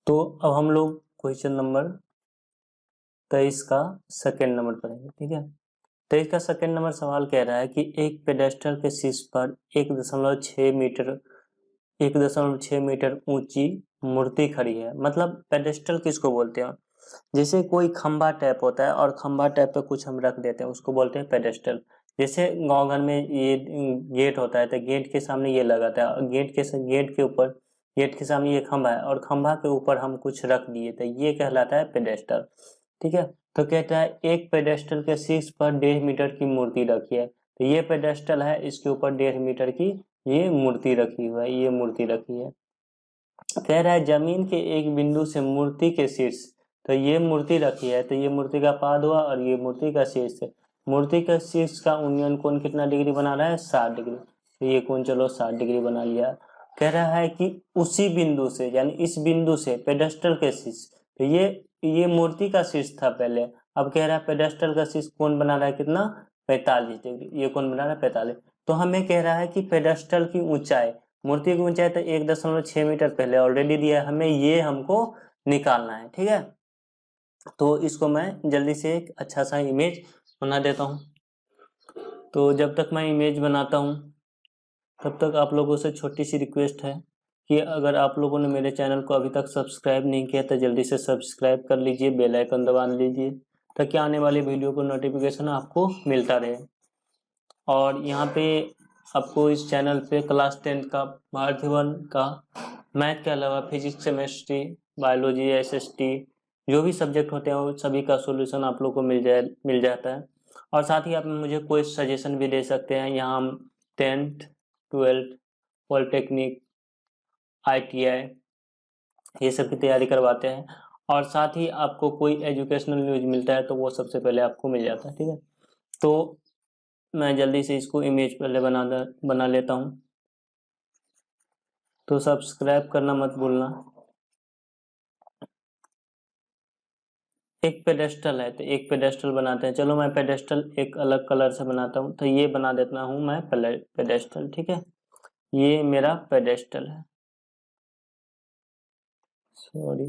तो अब हम लोग क्वेश्चन नंबर 23 का सेकेंड नंबर पढ़ेंगे। ठीक है, 23 का सेकेंड नंबर सवाल कह रहा है कि एक पेडेस्टल के शीर्ष पर 1.6 मीटर ऊंची मूर्ति खड़ी है। मतलब पेडेस्टल किसको बोलते हैं? जैसे कोई खंबा टाइप होता है और खंबा टाइप पे कुछ हम रख देते हैं, उसको बोलते हैं पेडेस्टल। जैसे गांव घर में ये गेट होता है तो गेट के सामने ये लगाता है और गेट के सामने ये खंबा है और खंबा के ऊपर हम कुछ रख दिए तो ये कहलाता है पेडेस्टल। ठीक है, तो कहता है एक पेडेस्टल के शीर्ष पर 1.5 मीटर की मूर्ति रखी है। तो ये पेडेस्टल है, इसके ऊपर 1.5 मीटर की ये मूर्ति रखी हुई है, ये मूर्ति रखी है। कह रहा है जमीन के एक बिंदु से मूर्ति के शीर्ष, तो ये मूर्ति रखी है तो ये मूर्ति का पाद हुआ और ये मूर्ति का शीर्ष है। मूर्ति का शीर्ष का उन्नयन कोण कितना डिग्री बना रहा है? 60 डिग्री। तो ये कोण चलो 60 डिग्री बना लिया। कह रहा है कि उसी बिंदु से, यानी इस बिंदु से पेडेस्टल के शीर्ष, तो ये मूर्ति का शीर्ष था पहले, अब कह रहा है पेडेस्टल का शीर्ष कोण बना रहा है कितना? 45 डिग्री। ये कोण बना रहा है 45। तो हमें कह रहा है कि पेडेस्टल की ऊंचाई, मूर्ति की ऊंचाई तो 1.6 मीटर पहले ऑलरेडी दिया है, हमें ये हमको निकालना है। ठीक है, तो इसको मैं जल्दी से एक अच्छा सा इमेज बना देता हूँ। तो जब तक मैं इमेज बनाता हूँ तब तक आप लोगों से छोटी सी रिक्वेस्ट है कि अगर आप लोगों ने मेरे चैनल को अभी तक सब्सक्राइब नहीं किया तो जल्दी से सब्सक्राइब कर लीजिए, बेल आइकन दबा लीजिए ताकि आने वाली वीडियो को नोटिफिकेशन आपको मिलता रहे। और यहाँ पे आपको इस चैनल पे क्लास 10 का भारतीय वन का मैथ के अलावा फिजिक्स, केमिस्ट्री, बायोलॉजी, एसएसटी जो भी सब्जेक्ट होते हैं वो सभी का सॉल्यूशन आप लोग को मिल जाता है। और साथ ही आप मुझे कोई सजेशन भी दे सकते हैं। यहाँ हम 10th 12th पॉलिटेक्निक, ITI ये सब की तैयारी करवाते हैं और साथ ही आपको कोई एजुकेशनल न्यूज मिलता है तो वो सबसे पहले आपको मिल जाता है। ठीक है, तो मैं जल्दी से इसको इमेज पहले बना लेता हूँ। तो सब्सक्राइब करना मत भूलना। एक पेडेस्टल है तो एक पेडेस्टल बनाते हैं। चलो मैं पेडेस्टल एक अलग कलर से बनाता हूँ, तो ये बना देता हूँ मैं पेडेस्टल। ठीक है, ये मेरा पेडेस्टल है। सॉरी,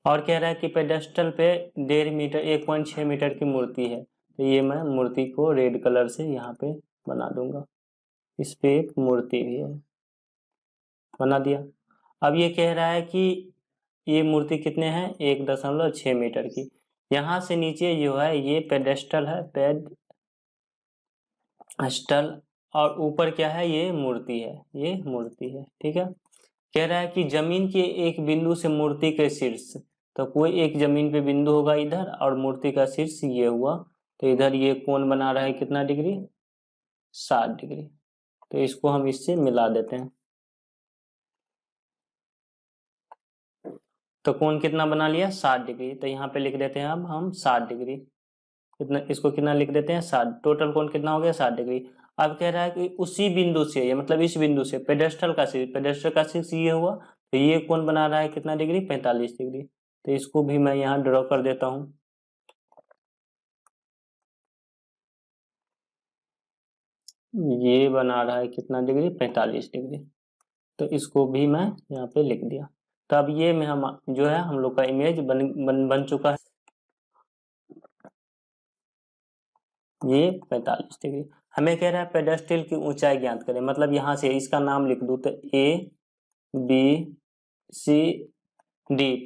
और कह रहा है कि पेडेस्टल पे 1.6 मीटर की मूर्ति है। तो ये मैं मूर्ति को रेड कलर से यहाँ पे बना दूंगा। इस पे एक मूर्ति भी है, बना दिया। अब ये कह रहा है कि ये मूर्ति कितने हैं? 1.6 मीटर की। यहाँ से नीचे जो है ये पेडेस्टल है, पेडेस्टल, और ऊपर क्या है? ये मूर्ति है, ये मूर्ति है। ठीक है, कह रहा है कि जमीन के एक बिंदु से मूर्ति के शीर्ष, तो कोई एक जमीन पे बिंदु होगा इधर और मूर्ति का शीर्ष ये हुआ, तो इधर ये कोण बना रहा है कितना डिग्री? 60 डिग्री। तो इसको हम इससे मिला देते हैं। तो कोण कितना बना लिया? 60 डिग्री। तो यहाँ पे लिख देते हैं अब हम 60 डिग्री। कितना, इसको कितना लिख देते हैं? 60। टोटल कोण कितना हो गया? 60 डिग्री। अब कह रहा है कि उसी बिंदु से, ये मतलब इस बिंदु से पेडेस्टल का शीर्ष ये हुआ, तो ये कोण बना रहा है कितना डिग्री? 45 डिग्री। तो इसको भी मैं यहाँ ड्रॉ कर देता हूँ। ये बना रहा है कितना डिग्री? 45 डिग्री। तो इसको भी मैं यहाँ पे लिख दिया। तो अब ये में हम जो है हम लोग का इमेज बन चुका है। ये 45 डिग्री। हमें कह रहा है पेडेस्टल की ऊंचाई ज्ञात करें, मतलब यहाँ से इसका नाम लिख दूं तो ABCD।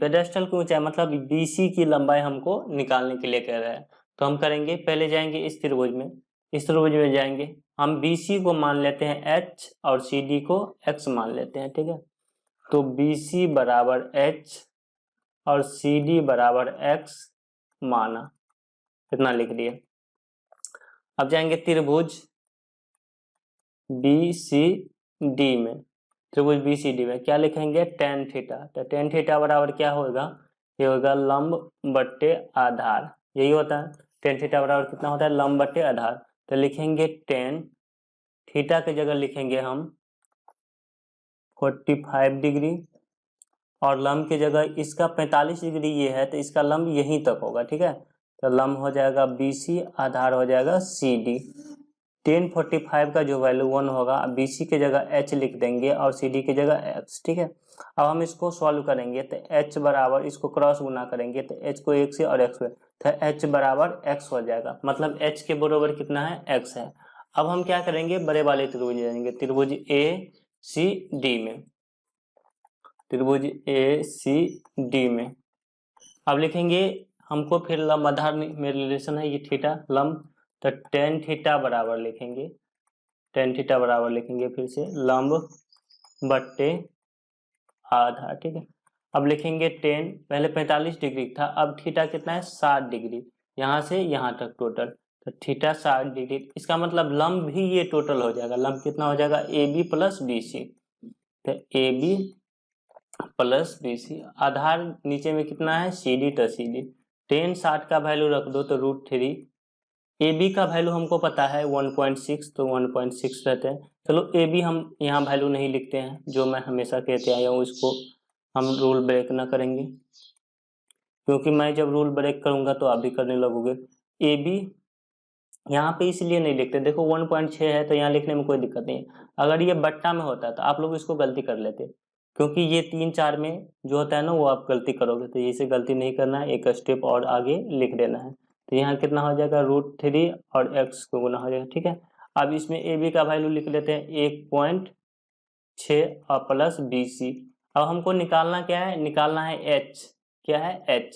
पेडेस्टल की ऊंचाई मतलब BC की लंबाई हमको निकालने के लिए कह रहा है। तो हम करेंगे, पहले जाएंगे इस त्रिभुज में जाएंगे। हम BC को मान लेते हैं H और CD को X मान लेते हैं। ठीक है, तो BC बराबर H और CD बराबर X माना, इतना लिख दिया। अब जाएंगे त्रिभुज BCD में। त्रिभुज BCD में क्या लिखेंगे? tan theta. तो tan थीटा बराबर क्या होगा? ये होगा लंब बट्टे आधार, यही होता है। tan थीटा बराबर कितना होता है? लंब बट्टे आधार। तो लिखेंगे tan थीटा की जगह लिखेंगे हम 45 डिग्री और लंब की जगह इसका 45 डिग्री ये है तो इसका लंब यहीं तक होगा। ठीक है, तो लंब हो जाएगा BC, आधार हो जाएगा CD। tan 45 का जो वैल्यू 1 होगा, BC की जगह H लिख देंगे और CD की जगह X, ठीक है। अब हम इसको सॉल्व करेंगे तो H बराबर, इसको क्रॉस गुना करेंगे तो H को 1 से और X में, तो H बराबर X हो जाएगा, मतलब H के बराबर कितना है, X है। अब हम क्या करेंगे, बड़े वाले त्रिभुज लेंगे, त्रिभुज ACD में, त्रिभुज ACD में अब लिखेंगे, हमको फिर लंब आधार में रिलेशन है, ये थीटा लंब, तो टेन थीटा बराबर लिखेंगे, टेन थीटा बराबर लिखेंगे फिर से लंब बट्टे आधार, ठीक है। अब लिखेंगे टेन, पहले 45 डिग्री था, अब थीटा कितना है, 60 डिग्री, यहाँ से यहाँ तक टोटल, तो थीटा 60 डिग्री, इसका मतलब लंब भी ये टोटल हो जाएगा, लंब कितना हो जाएगा, AB प्लस BC, तो AB प्लस BC, आधार नीचे में कितना है, CD, तो CD, टेन 60 का वैल्यू रख दो तो √3, AB का वैल्यू हमको पता है 1.6, तो 1.6 रहते हैं। चलो AB हम यहाँ वैल्यू नहीं लिखते हैं, जो मैं हमेशा कहते आया हूँ, इसको हम रूल ब्रेक ना करेंगे, क्योंकि मैं जब रूल ब्रेक करूंगा तो आप भी करने लगोगे। AB यहाँ पे इसलिए नहीं लिखते, देखो 1.6 है तो यहाँ लिखने में कोई दिक्कत नहीं है। अगर ये बट्टा में होता तो आप लोग इसको गलती कर लेते, क्योंकि ये 3-4 में जो होता है ना, वो आप गलती करोगे, तो इसे गलती नहीं करना है, एक स्टेप और आगे लिख देना है। तो यहाँ कितना हो जाएगा, √3 और x को गुना हो जाएगा, ठीक है। अब इसमें AB का वैल्यू लिख लेते हैं 1.6 और प्लस BC। अब हमको निकालना क्या है, निकालना है H, क्या है, H।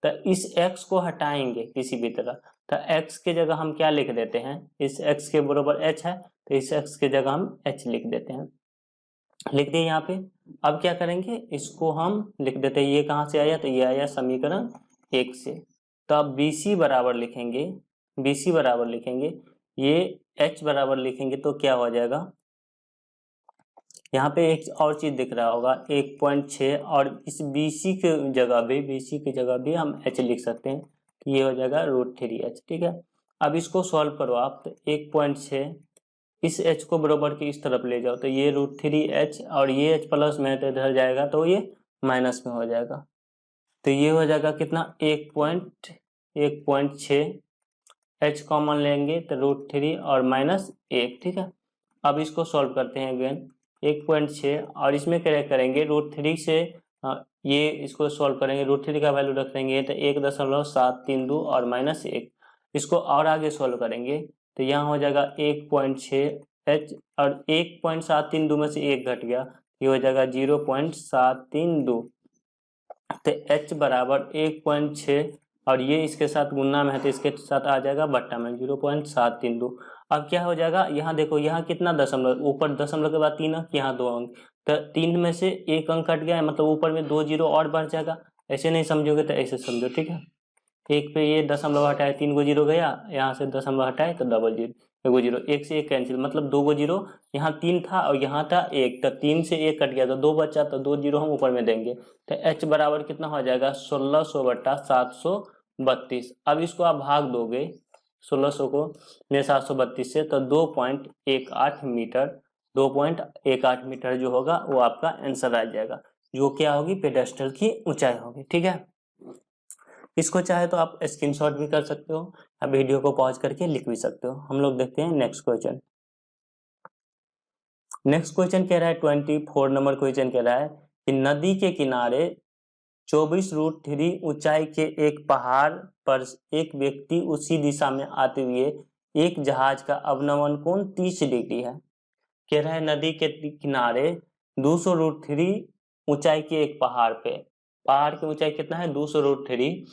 तो इस x को हटाएंगे किसी भी तरह, तो x के जगह हम क्या लिख देते हैं, इस x के बराबर h है, तो इस x के जगह हम h लिख देते हैं, लिख दिए यहाँ पे। अब क्या करेंगे, इसको हम लिख देते हैं, ये कहाँ से आया, तो ये आया समीकरण 1 से। तो अब BC बराबर लिखेंगे, BC बराबर लिखेंगे, ये h बराबर लिखेंगे तो क्या हो जाएगा, यहाँ पे एक और चीज दिख रहा होगा 1.6, और इस BC के जगह भी, BC की जगह भी हम h लिख सकते हैं, तो ये हो जाएगा √3h, ठीक है। अब इसको सॉल्व करो आप, तो 1.6 इस h को बराबर के इस तरफ ले जाओ, तो ये √3h, और ये h प्लस में तो इधर जाएगा तो ये माइनस में हो जाएगा, तो ये हो जाएगा कितना, 1.6, h कॉमन लेंगे तो √3 और -1, ठीक है। अब इसको सॉल्व करते हैं अगेन, 1.6 और इसमें क्या करेंगे, √3 से ये इसको सॉल्व करेंगे, √3 का वैल्यू रख देंगे तो 1.732 और -1, इसको और आगे सॉल्व करेंगे तो यहाँ हो जाएगा 1.6h, और 1.732 में से 1 घट गया, ये हो जाएगा 0.732, तो h बराबर 1.6, और ये इसके साथ गुना में है तो इसके साथ आ जाएगा बट्टा में 0.732। अब क्या हो जाएगा, यहाँ देखो, यहाँ कितना दशमलव, ऊपर दशमलव के बाद 3 अंक, यहाँ 2 अंक, तो 3 में से 1 अंक कट गया है, मतलब ऊपर में 2 जीरो और बढ़ जाएगा। ऐसे नहीं समझोगे तो ऐसे समझो, ठीक है। एक पे ये दशमलव हटाए, 3 गो जीरो गया, यहाँ से दशमलव हटाए तो डबल जीरो, एगो जीरो, एक से एक कैंसिल, मतलब 2 गो जीरो, यहाँ 3 था और यहाँ था 1, तो 3 से 1 कट गया तो 2 बचा, तो 2 जीरो हम ऊपर में देंगे, तो h बराबर कितना हो जाएगा, 1600/732। अब इसको आप भाग दोगे 1600 को 732 से, तो 2.18 मीटर, 2.18 मीटर जो होगा वो आपका आंसर आ जाएगा, जो क्या होगी, पेडेस्टल की ऊंचाई होगी, ठीक है। इसको चाहे तो आप स्क्रीनशॉट भी कर सकते हो, या वीडियो को पॉज करके लिख भी सकते हो। हम लोग देखते हैं नेक्स्ट क्वेश्चन। नेक्स्ट क्वेश्चन कह रहा है 24 नंबर क्वेश्चन कह रहा है कि नदी के किनारे 24√3 ऊंचाई के एक पहाड़ पर एक व्यक्ति उसी दिशा में आते हुए एक जहाज का अवनमन कोण 30 डिग्री है। कह रहा है नदी के किनारे 200√3 ऊंचाई के एक पहाड़ पे, पहाड़ की ऊंचाई कितना है, 200√3,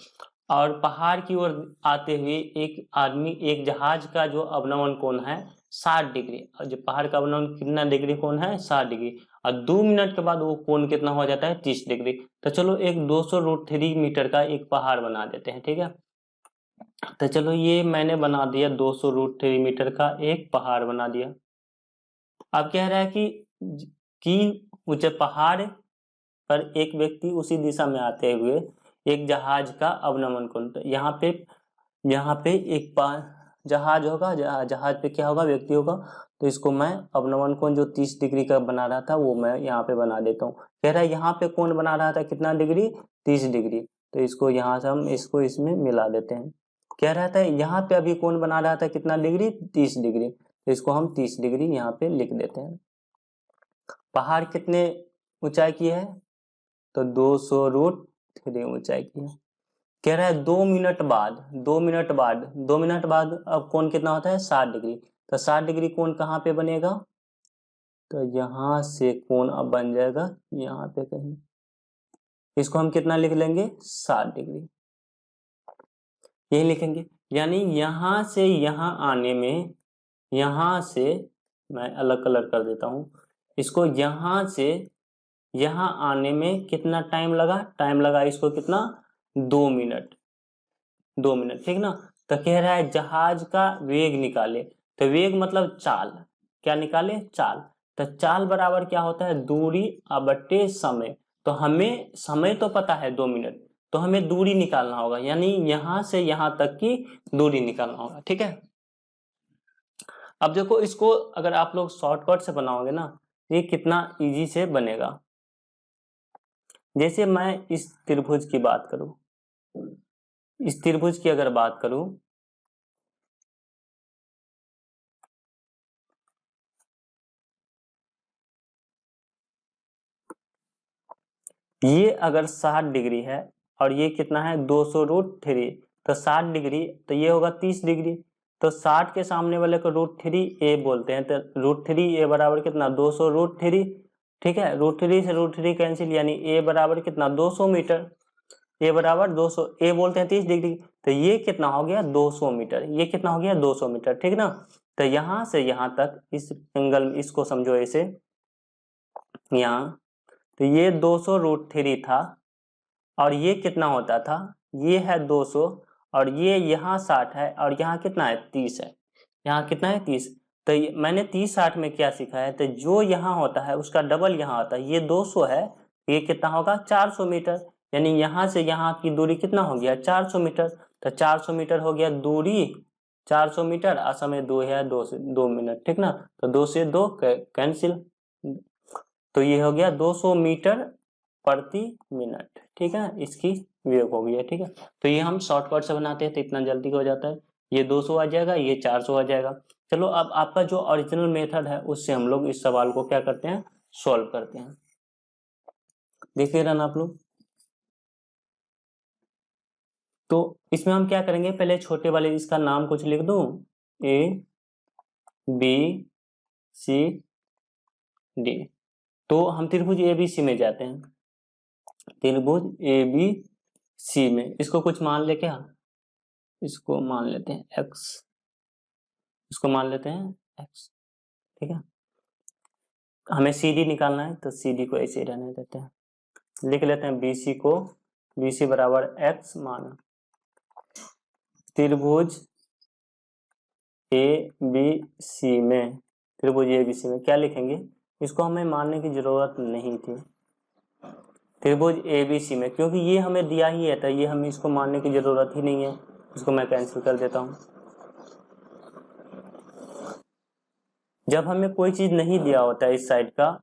और पहाड़ की ओर आते हुए एक आदमी, एक जहाज का जो अवनमन कोण है 60 डिग्री, और जो पहाड़ का अवनमन कितना डिग्री कोण है, 60 डिग्री, और 2 मिनट के बाद वो कोण कितना हो जाता है, 30 डिग्री। तो चलो एक 200√3 मीटर का एक पहाड़ बना देते हैं, ठीक है। तो चलो ये मैंने बना दिया, 200√3 मीटर का एक पहाड़ बना दिया। अब कह रहा है कि ऊंचे पहाड़ पर एक व्यक्ति उसी दिशा में आते हुए एक जहाज का अवनमन कोण, तो यहाँ पे एक जहाज होगा, जहाज पे क्या होगा, व्यक्ति होगा, तो इसको मैं अवनमन कोण जो 30 डिग्री का बना रहा था वो मैं यहाँ पे बना देता हूँ। कह रहा है यहाँ पे कोण बना रहा था कितना डिग्री, 30 डिग्री, तो इसको यहाँ से हम इसको इसमें मिला देते हैं, कह रहा था यहाँ पे अभी कोण बना रहा था कितना डिग्री, 30 डिग्री, तो इसको हम 30 डिग्री यहाँ पे लिख देते हैं। पहाड़ कितने ऊंचाई की है, तो 200√3 ऊंचाई की है। कह रहा है 2 मिनट बाद, 2 मिनट बाद, 2 मिनट बाद अब कोण कितना होता है, 60 डिग्री, तो 60 डिग्री कोण कहाँ पे बनेगा, तो यहाँ से कोण अब बन जाएगा यहाँ पे कहीं, इसको हम कितना लिख लेंगे, 60 डिग्री, यही लिखेंगे। यानी यहाँ से यहाँ आने में, यहाँ से मैं अलग कलर कर देता हूँ इसको, यहाँ से यहाँ आने में कितना टाइम लगा, टाइम लगा इसको कितना, 2 मिनट, 2 मिनट, ठीक ना। तो कह रहा है जहाज का वेग निकाले, तो वेग मतलब चाल, क्या निकाले, चाल, तो चाल बराबर क्या होता है, दूरी बटे समय, तो हमें समय तो पता है 2 मिनट, तो हमें दूरी निकालना होगा, यानी यहां से यहां तक की दूरी निकालना होगा, ठीक है। अब देखो इसको अगर आप लोग शॉर्टकट से बनाओगे ना, ये कितना इजी से बनेगा। जैसे मैं इस त्रिभुज की बात करूं, इस त्रिभुज की अगर बात करूं, ये अगर 60 डिग्री है और ये कितना है 200√3, तो 60 डिग्री, तो ये होगा 30 डिग्री, तो 60 के सामने वाले को √3 ए बोलते हैं, तो √3 ए बराबर कितना 200√3, ठीक है। √3 से √3 कैंसिल, यानी ए बराबर कितना 200 मीटर, ए बराबर 200, ए बोलते हैं 30 डिग्री, तो ये कितना हो गया 200 मीटर, ये कितना हो गया 200 मीटर, ठीक ना। तो यहां से यहां तक इस एंगल में इसको समझो ऐसे, यहाँ, तो ये 200√3 था, और ये कितना होता था, ये है 200, और ये यहाँ 60 है, और यहाँ कितना है 30 है, यहाँ कितना है 30, तो मैंने 30-60 में क्या सीखा है, तो जो यहाँ होता है उसका डबल यहाँ होता है, ये 200 है, ये कितना होगा 400 मीटर, यानी यहाँ से यहाँ की दूरी कितना हो गया 400 मीटर, तो 400 मीटर हो गया दूरी, 400 मीटर, और समय 2 है, 2 मिनट, ठीक ना, तो 2 से 2 कैंसिल, तो ये हो गया 200 मीटर प्रति मिनट, ठीक है, इसकी वेग हो गई है, ठीक है। तो ये हम शॉर्टकट से बनाते हैं तो इतना जल्दी हो जाता है, ये 200 आ जाएगा, ये 400 आ जाएगा। चलो अब आपका जो ओरिजिनल मेथड है उससे हम लोग इस सवाल को क्या करते हैं, सॉल्व करते हैं। देखिए रन आप लोग, तो इसमें हम क्या करेंगे, पहले छोटे वाले इसका नाम कुछ लिख दूं, ए बी सी डी, तो हम त्रिभुज ए बी सी में जाते हैं, त्रिभुज ए बी सी में इसको कुछ मान ले, क्या इसको मान लेते हैं एक्स, इसको मान लेते हैं एक्स, ठीक है। हमें सी डी निकालना है, तो सी डी को ऐसे ही रहने देते हैं, लिख लेते हैं बी सी को, बी सी बराबर एक्स माना त्रिभुज ए बी सी में, त्रिभुज ए बी सी में क्या लिखेंगे, इसको हमें मानने की जरूरत नहीं थी, त्रिभुज ए बी सी में, क्योंकि ये हमें दिया ही है, तो ये हमें इसको मानने की जरूरत ही नहीं है, इसको मैं कैंसिल कर देता हूं। जब हमें कोई चीज नहीं दिया होता है इस साइड का,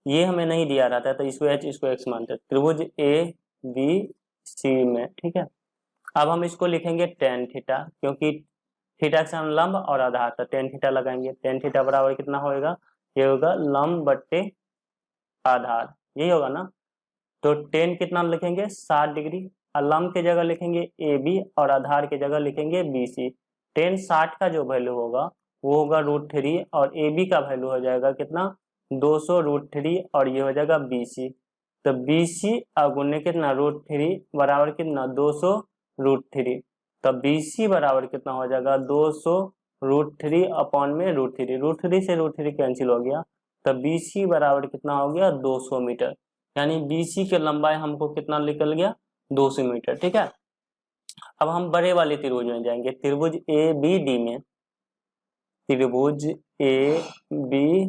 ये हमें नहीं दिया रहता है, तो इसको एच इसको एक्स मानते हैं, त्रिभुज ए बी सी में, ठीक है। अब हम इसको लिखेंगे टेन थीटा, क्योंकि थीटा के सामने लंब और आधार, तो टेन थीटा लगाएंगे, टेन थीटा बराबर कितना होगा, ये होगा लंब बट्टे आधार, यही होगा ना। तो टेन कितना लिखेंगे 60 डिग्री, और लंब के जगह लिखेंगे ए बी, और आधार के जगह लिखेंगे बी सी। टेन 60 का जो वैल्यू होगा वो होगा √3, और ए बी का वैल्यू हो जाएगा कितना 200√3, और ये हो जाएगा बी सी, तो बी सी अगुने कितना √3 बराबर कितना 200√3, तो बी सी बराबर कितना हो जाएगा 200√3 अपॉन में √3, √3 से √3 कैंसिल हो गया, तो बी सी बराबर कितना हो गया 200 मीटर, यानी बीसी के लंबाई हमको कितना निकल गया 200 मीटर, ठीक है। अब हम बड़े वाले त्रिभुज में जाएंगे, त्रिभुज ए बी डी में, त्रिभुज ए बी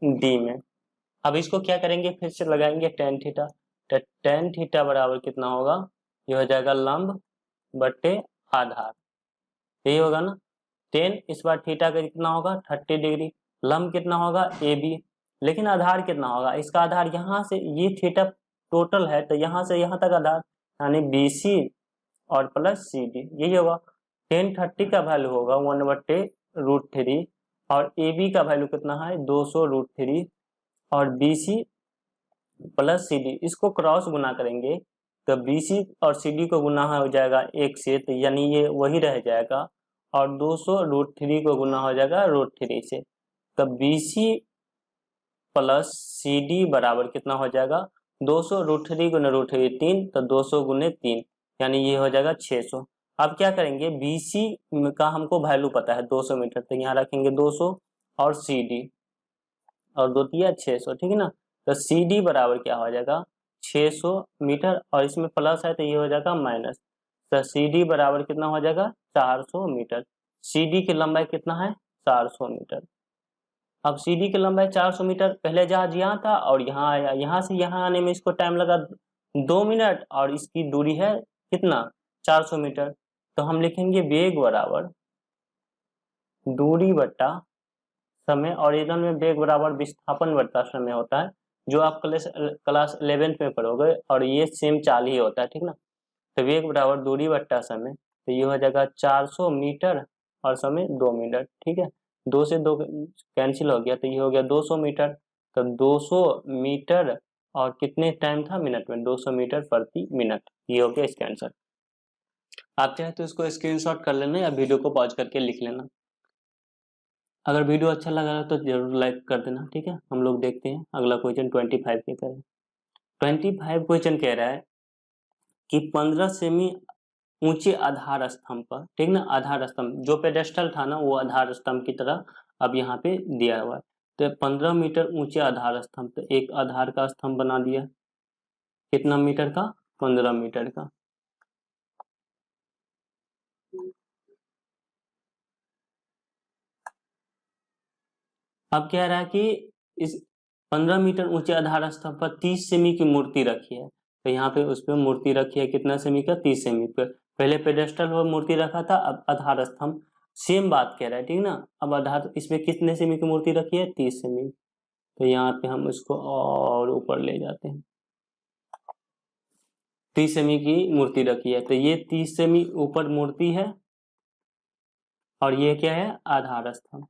डी में, अब इसको क्या करेंगे, फिर से लगाएंगे टेन थीटा, तो टेन थीटा बराबर कितना होगा, ये हो जाएगा लंब बट्टे आधार, यही होगा ना। टेन इस बार थीटा का कितना होगा 30 डिग्री, लंब कितना होगा ए बी, लेकिन आधार कितना होगा, इसका आधार यहाँ से, ये थीटा टोटल है, तो यहाँ से यहाँ तक आधार, यानी बी सी और प्लस सी डी, यही होगा। 1030 का वैल्यू होगा 1/√3 और AB का वैल्यू कितना है 200√3 और BC प्लस CD इसको क्रॉस गुना करेंगे तो BC और CD को गुना हो जाएगा 1 से, तो यानी ये वही रह जाएगा और 200√3 को गुना हो जाएगा √3 से, तो BC प्लस CD बराबर कितना हो जाएगा 200√3 गुना √3 3, तो 200 गुने 3 यानी ये हो जाएगा 600। अब क्या करेंगे BC का हमको वैल्यू पता है 200 मीटर, तो यहाँ रखेंगे 200 और CD और 2 दिया 600, ठीक है ना। तो CD बराबर क्या हो जाएगा 600 मीटर और इसमें प्लस है तो ये हो जाएगा माइनस, तो CD बराबर कितना हो जाएगा 400 मीटर। CD की लंबाई कितना है 400 मीटर। अब CD की लंबाई 400 मीटर, पहले जहाज यहाँ था और यहाँ आया, यहाँ से यहाँ आने में इसको टाइम लगा 2 मिनट और इसकी दूरी है कितना 400 मीटर। तो हम लिखेंगे वेग बराबर दूरी बट्टा समय, और इधर में वेग बराबर विस्थापन बट्टा समय होता है, जो आप क्लास 11th में पढ़ोगे और ये सेम चाल ही होता है, ठीक ना। तो वेग बराबर दूरी बट्टा समय, तो ये हो जाएगा 400 मीटर और समय 2 मिनट, ठीक है। 2 से 2 कैंसिल हो गया तो ये हो गया 200 मीटर, तो 200 मीटर और कितने टाइम था मिनट में 200 मीटर प्रति मिनट, ये हो गया इसका आंसर। आप चाहे तो इसको स्क्रीनशॉट कर लेना या वीडियो को पॉज करके लिख लेना। अगर वीडियो अच्छा लगा तो जरूर लाइक कर देना, ठीक है। हम लोग देखते हैं अगला क्वेश्चन 25 के करें। 25 क्वेश्चन कह रहा है कि 15 सेमी ऊंचे आधार स्तंभ पर, ठीक ना, आधार स्तंभ जो पेडेस्टल था ना वो आधार स्तंभ की तरह अब यहाँ पे दिया हुआ है। तो 15 मीटर ऊंचे आधार स्तंभ, तो एक आधार का स्तंभ बना दिया, कितना मीटर का 15 मीटर का। अब कह रहा है कि इस 15 मीटर ऊंचे आधार स्तंभ पर 30 सेमी की मूर्ति रखी है, तो यहाँ पे उस पर मूर्ति रखी है कितना सेमी का 30 सेमी पे। पहले पेडेस्टल पर मूर्ति रखा था, अब आधार स्तंभ सेम बात कह रहा है, ठीक ना। अब आधार इसमें कितने सेमी की मूर्ति रखी है 30 सेमी, तो यहाँ पे हम इसको और ऊपर ले जाते हैं, 30 सेमी की मूर्ति रखी है, तो ये 30 सेमी ऊपर मूर्ति है और ये क्या है आधार स्तंभ,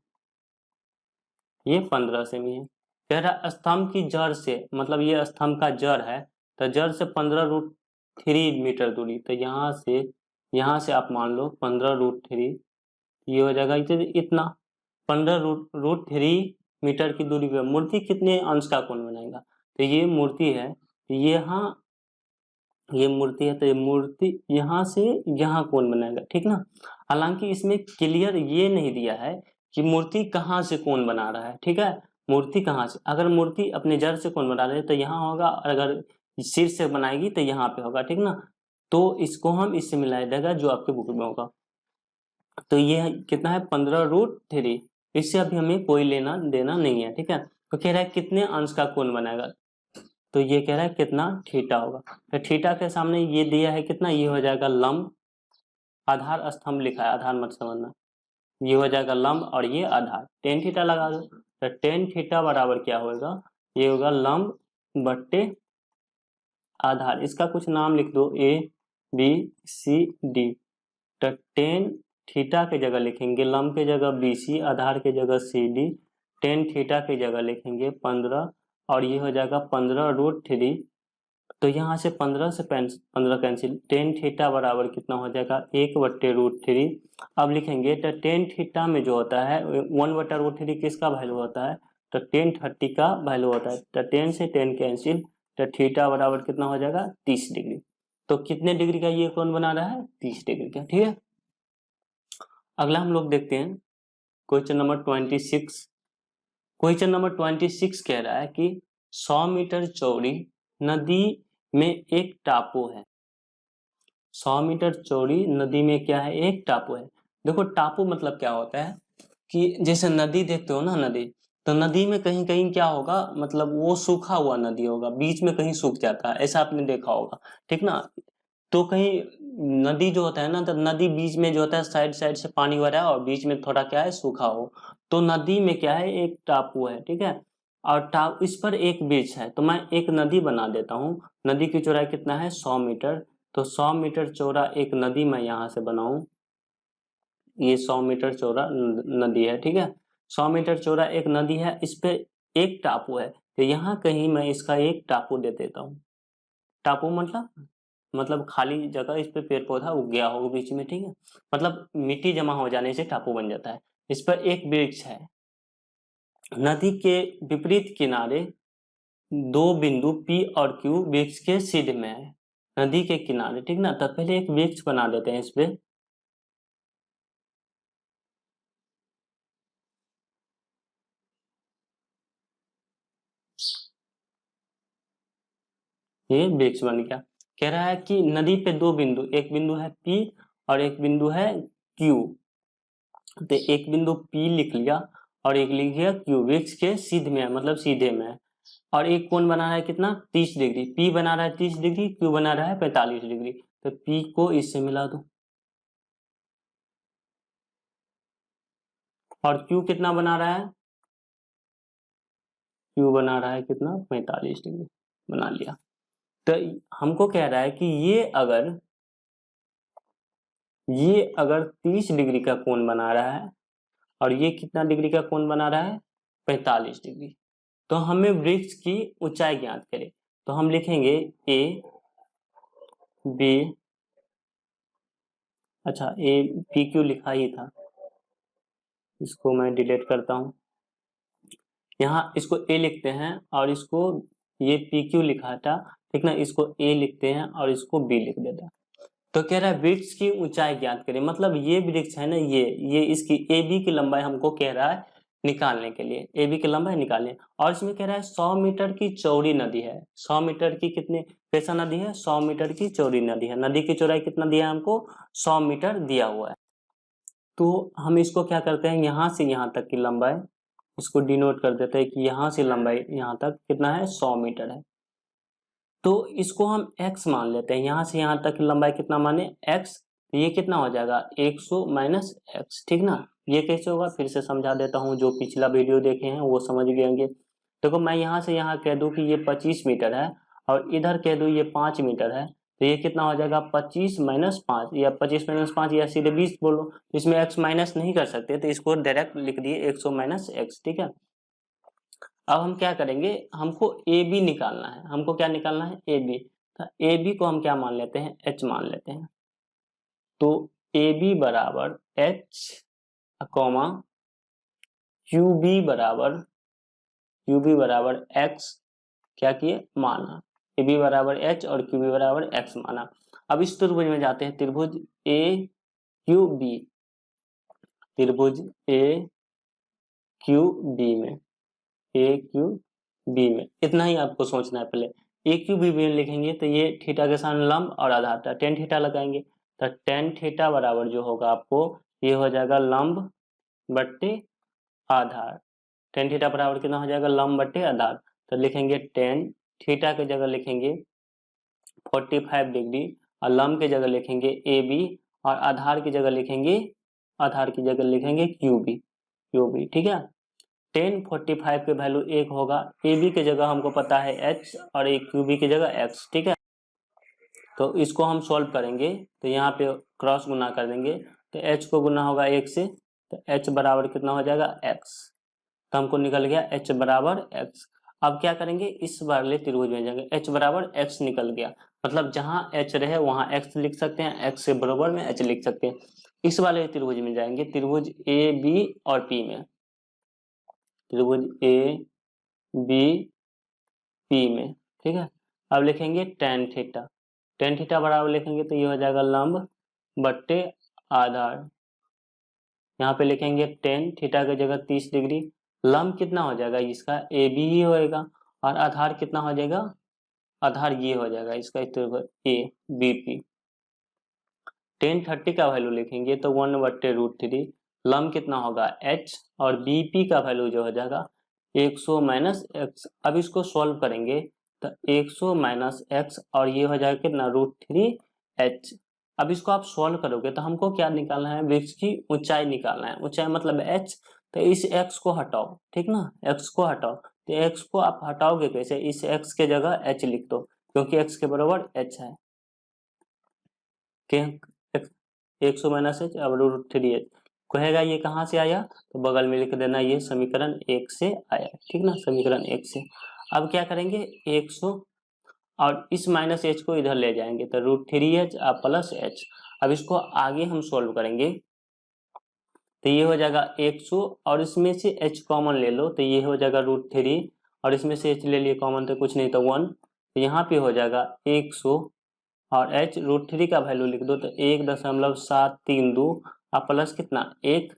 ये 15 सेमी है। कह रहा स्तंभ की जड़ से, मतलब ये स्तंभ का जड़ है, तो जड़ से 15√3 मीटर दूरी, तो यहाँ से आप मान लो 15√3, ये हो जाएगा इतना 15√3 मीटर की दूरी पे मूर्ति कितने अंश का कोण बनाएगा, तो ये मूर्ति है, यहाँ ये मूर्ति है, तो ये मूर्ति यहाँ से यहाँ कोण बनाएगा, ठीक ना। हालांकि इसमें क्लियर ये नहीं दिया है कि मूर्ति कहाँ से कोण बना रहा है, ठीक है। मूर्ति कहाँ से, अगर मूर्ति अपने जड़ से कोण बना रहे तो यहाँ होगा, और अगर सिर से बनाएगी तो यहाँ पे होगा, ठीक ना। तो इसको हम इससे मिला देगा जो आपके बुक में होगा। तो ये कितना है 15√3, इससे अभी हमें कोई लेना देना नहीं है, ठीक है। तो कह रहा है कितने अंश का कोण बनाएगा, तो ये कह रहा है कितना थीटा होगा, तो थीटा के सामने ये दिया है कितना, ये हो जाएगा लंब, आधार स्तंभ लिखा है, आधार मत समझना, ये हो जाएगा लंब और ये आधार, टेन थीटा लगा दो, तो टेन थीटा बराबर क्या होगा, ये होगा लंब बट्टे आधार, इसका कुछ नाम लिख दो ABCD, तो टेन थीटा के जगह लिखेंगे लंब के जगह BC, आधार के जगह CD, टेन थीटा की जगह लिखेंगे 15 और ये हो जाएगा 15√3, तो यहाँ से 15 से 15 कैंसिल, टेन थीटा बराबर कितना हो जाएगा 1/√3। अब लिखेंगे तो टेन थीटा में जो होता है 1/√3 किसका वैल्यू होता है, तो 1030 का वैल्यू होता है, तो 10 से 10 कैंसिल, तो थीटा बराबर कितना हो जाएगा 30 डिग्री। तो कितने डिग्री का ये कोण बना रहा है 30 डिग्री का, ठीक है। अगला हम लोग देखते हैं क्वेश्चन नंबर 26। क्वेश्चन नंबर 26 कह रहा है कि 100 मीटर चौड़ी नदी में एक टापू है, 100 मीटर चौड़ी नदी में क्या है एक टापू है। देखो टापू मतलब क्या होता है कि जैसे नदी देखते हो ना, नदी, तो नदी में कहीं कहीं क्या होगा, मतलब वो सूखा हुआ नदी होगा, बीच में कहीं सूख जाता है, ऐसा आपने देखा होगा, ठीक ना। तो कहीं नदी जो होता है ना, तो नदी बीच में जो होता है साइड साइड से पानी भरा है और बीच में थोड़ा क्या है सूखा हो, तो नदी में क्या है एक टापू है, ठीक है। और इस पर एक बीच है, तो मैं एक नदी बना देता हूँ, नदी की चौड़ाई कितना है 100 मीटर, तो 100 मीटर चौड़ा एक नदी मैं यहाँ से बनाऊं, ये 100 मीटर चौड़ा नदी है, ठीक है। 100 मीटर चौड़ा एक नदी है, इस पे एक टापू है, तो यहाँ कहीं मैं इसका एक टापू दे देता हूँ। टापू मतलब खाली जगह, इस पे पेड़ पौधा उग गया हो बीच में, ठीक है। मतलब मिट्टी जमा हो जाने से टापू बन जाता है। इस पर एक वृक्ष है, नदी के विपरीत किनारे दो बिंदु P और Q वृक्ष के सीध में है, नदी के किनारे, ठीक ना। तो पहले एक वृक्ष बना देते हैं इस पे। ये वृक्ष बन गया। कह रहा है कि नदी पे दो बिंदु, एक बिंदु है P और एक बिंदु है Q। तो एक बिंदु P लिख लिया और एक लिख लिया Q, वृक्ष के सीध में है, मतलब सीधे में है। और एक कोण बना रहा है कितना, 30 डिग्री। P बना रहा है 30 डिग्री, Q बना रहा है 45 डिग्री। तो P को इससे मिला दो, और Q कितना बना रहा है, Q बना रहा है कितना, 45 डिग्री बना लिया। तो हमको कह रहा है कि ये अगर 30 डिग्री का कोण बना रहा है और ये कितना डिग्री का कोण बना रहा है, 45 डिग्री, तो हमें वृक्ष की ऊंचाई ज्ञात करें। तो हम लिखेंगे ए बी, अच्छा ए पी क्यू लिखा ही था, इसको मैं डिलीट करता हूँ। यहाँ इसको ए लिखते हैं और इसको, ये पी क्यू लिखा था, ठीक ना, इसको ए लिखते हैं और इसको बी लिख देते हैं। तो कह रहा है वृक्ष की ऊंचाई ज्ञात करें, मतलब ये वृक्ष है ना, ये इसकी ए बी की लंबाई हमको कह रहा है निकालने के लिए, ए बी की लंबाई निकालने। और इसमें कह रहा है 100 मीटर की चौड़ी नदी है। 100 मीटर की कितने, कैसा नदी है, 100 मीटर की चौड़ी नदी है। नदी की चौड़ाई कितना दिया है हमको, 100 मीटर दिया हुआ है। तो हम इसको क्या करते हैं, यहाँ से यहाँ तक की लंबाई, इसको डिनोट कर देते हैं कि यहाँ से लंबाई यहाँ तक कितना है, 100 मीटर है। तो इसको हम x मान लेते हैं, यहाँ से यहाँ तक की लंबाई कितना माने, x। तो ये कितना हो जाएगा, 100 माइनस एक्स, ठीक ना। ये कैसे होगा, फिर से समझा देता हूँ, जो पिछला वीडियो देखे हैं वो समझ गएंगे। देखो मैं यहाँ से यहाँ कह दूँ कि ये 25 मीटर है और इधर कह दूँ ये 5 मीटर है, तो ये कितना हो जाएगा, 25 माइनस 5, या 25 माइनस 5 या सीधे 20 बोलो। इसमें x माइनस नहीं कर सकते, तो इसको डायरेक्ट लिख दिए 100 माइनस एक्स, ठीक है। अब हम क्या करेंगे, हमको ए बी निकालना है। हमको क्या निकालना है, ए बी। तो ए बी को हम क्या मान लेते हैं, एच मान लेते हैं। तो ए बी बराबर एच कॉमा क्यू बी बराबर एक्स, क्या किए, माना। ए बी बराबर एच और क्यू बी बराबर एक्स माना। अब इस त्रिभुज में जाते हैं, त्रिभुज ए क्यू बी, त्रिभुज ए क्यू बी में, ए क्यू बी में इतना ही आपको सोचना है। पहले ए क्यू बी में लिखेंगे तो ये थीटा के सामने लंब और आधार था, टेन थीटा लगाएंगे। तो टेन थीटा बराबर जो होगा आपको, ये हो जाएगा लंब बट्टे आधार। टेन थीटा बराबर कितना हो जाएगा, लंब बट्टे आधार। तो लिखेंगे टेन थीटा की जगह लिखेंगे 45 डिग्री और लंब की जगह लिखेंगे ए बी और आधार की जगह लिखेंगे क्यू बी, ठीक है। टेन 45 के वैल्यू 1 होगा, ए बी की जगह हमको पता है h और एक क्यू बी की जगह x, ठीक है। तो इसको हम सॉल्व करेंगे, तो यहाँ पे क्रॉस गुना कर देंगे, तो h को गुना होगा 1 से, तो h बराबर कितना हो जाएगा, x। तो हमको निकल गया h बराबर x। अब क्या करेंगे, इस वाले त्रिभुज में जाएंगे, h बराबर x निकल गया, मतलब जहां h रहे वहां x लिख सकते हैं, x के बराबर में h लिख सकते हैं। इस वाले त्रिभुज में जाएंगे, त्रिभुज ए बी और p में, त्रिभुज ए बी पी में, ठीक है। अब लिखेंगे टेन थीटा, टेन थीटा बराबर लिखेंगे तो ये हो जाएगा लंब बट्टे आधार। यहाँ पे लिखेंगे टेन थीटा की जगह 30 डिग्री, लंब कितना हो जाएगा इसका, ए बी ही होएगा, और आधार कितना हो जाएगा, आधार ये हो जाएगा इसका, ए बी पी। टेन 30 का वैल्यू लिखेंगे तो 1/√3, लंब कितना होगा h, और bp का वैल्यू जो हो जाएगा 100 माइनस एक्स। अब इसको सॉल्व करेंगे तो 100 माइनस एक्स और ये हो जाएगा कितना, √3h। अब इसको आप सॉल्व करोगे तो हमको क्या निकालना है, वृक्ष की ऊंचाई निकालना है, ऊंचाई मतलब h। तो इस x को हटाओ, ठीक ना, x को हटाओ। तो x को आप हटाओगे कैसे, इस x के जगह h लिख दो, क्योंकि x के बराबर h है, 100 माइनस एच अब √3h। कहेगा ये कहाँ से आया, तो बगल में लिख देना ये समीकरण 1 से आया, ठीक ना, समीकरण 1 से। अब क्या करेंगे, 100 और इस माइनस एच को इधर ले जाएंगे तो √3h प्लस एच। अब इसको आगे हम सोल्व करेंगे तो ये हो जाएगा 100 और इसमें से h कॉमन ले लो तो ये हो जाएगा √3 और इसमें से h ले लिए कॉमन तो कुछ नहीं तो 1, तो यहाँ पे हो जाएगा 100 और h √3 का वैल्यू लिख दो तो 1.732 और प्लस कितना 1,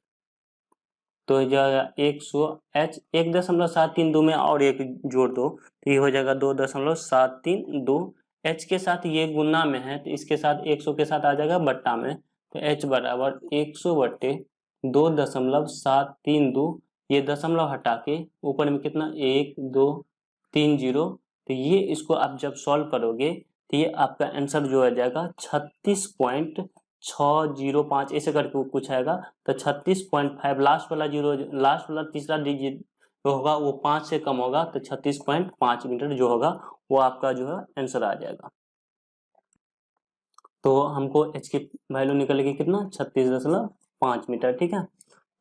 तो हो जाएगा 100 h 1.732 में और एक जोड़ दो तो ये हो जाएगा 2.732, h के साथ ये गुना में है तो इसके साथ 100 के साथ आ जाएगा बट्टा में, तो h बराबर 100 बट्टे 2.732, ये दशमलव हटा के ऊपर में कितना 1 2 3 0, तो ये इसको आप जब सॉल्व करोगे तो ये आपका आंसर जो आ जाएगा 36.605 ऐसे करके कुछ आएगा, तो 36.5 लास्ट वाला जीरो, लास्ट वाला तीसरा डिजिट जो होगा वो 5 से कम होगा तो 36.5 मीटर जो होगा वो आपका जो है आंसर आ जाएगा। तो हमको h की वैल्यू निकलेगी कितना 36.5 मीटर, ठीक है।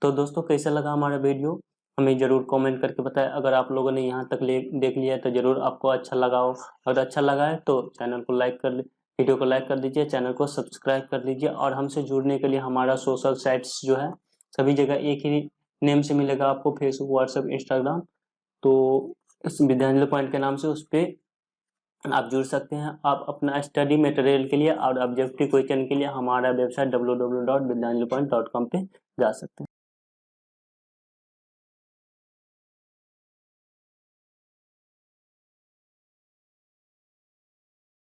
तो दोस्तों कैसा लगा हमारा वीडियो हमें जरूर कमेंट करके बताएं। अगर आप लोगों ने यहाँ तक देख लिया है तो जरूर आपको अच्छा लगा हो, अगर अच्छा लगा है तो चैनल को लाइक कर वीडियो को लाइक कर दीजिए, चैनल को सब्सक्राइब कर लीजिए और हमसे जुड़ने के लिए हमारा सोशल साइट्स जो है सभी जगह एक ही नेम से मिलेगा आपको, फेसबुक व्हाट्सएप इंस्टाग्राम, तो इस विद्यांजलि पॉइंट के नाम से उस पर आप जुड़ सकते हैं। आप अपना स्टडी मटेरियल के लिए और ऑब्जेक्टिव क्वेश्चन के लिए हमारा वेबसाइट www.vidyanjalipoint.com पे जा सकते हैं।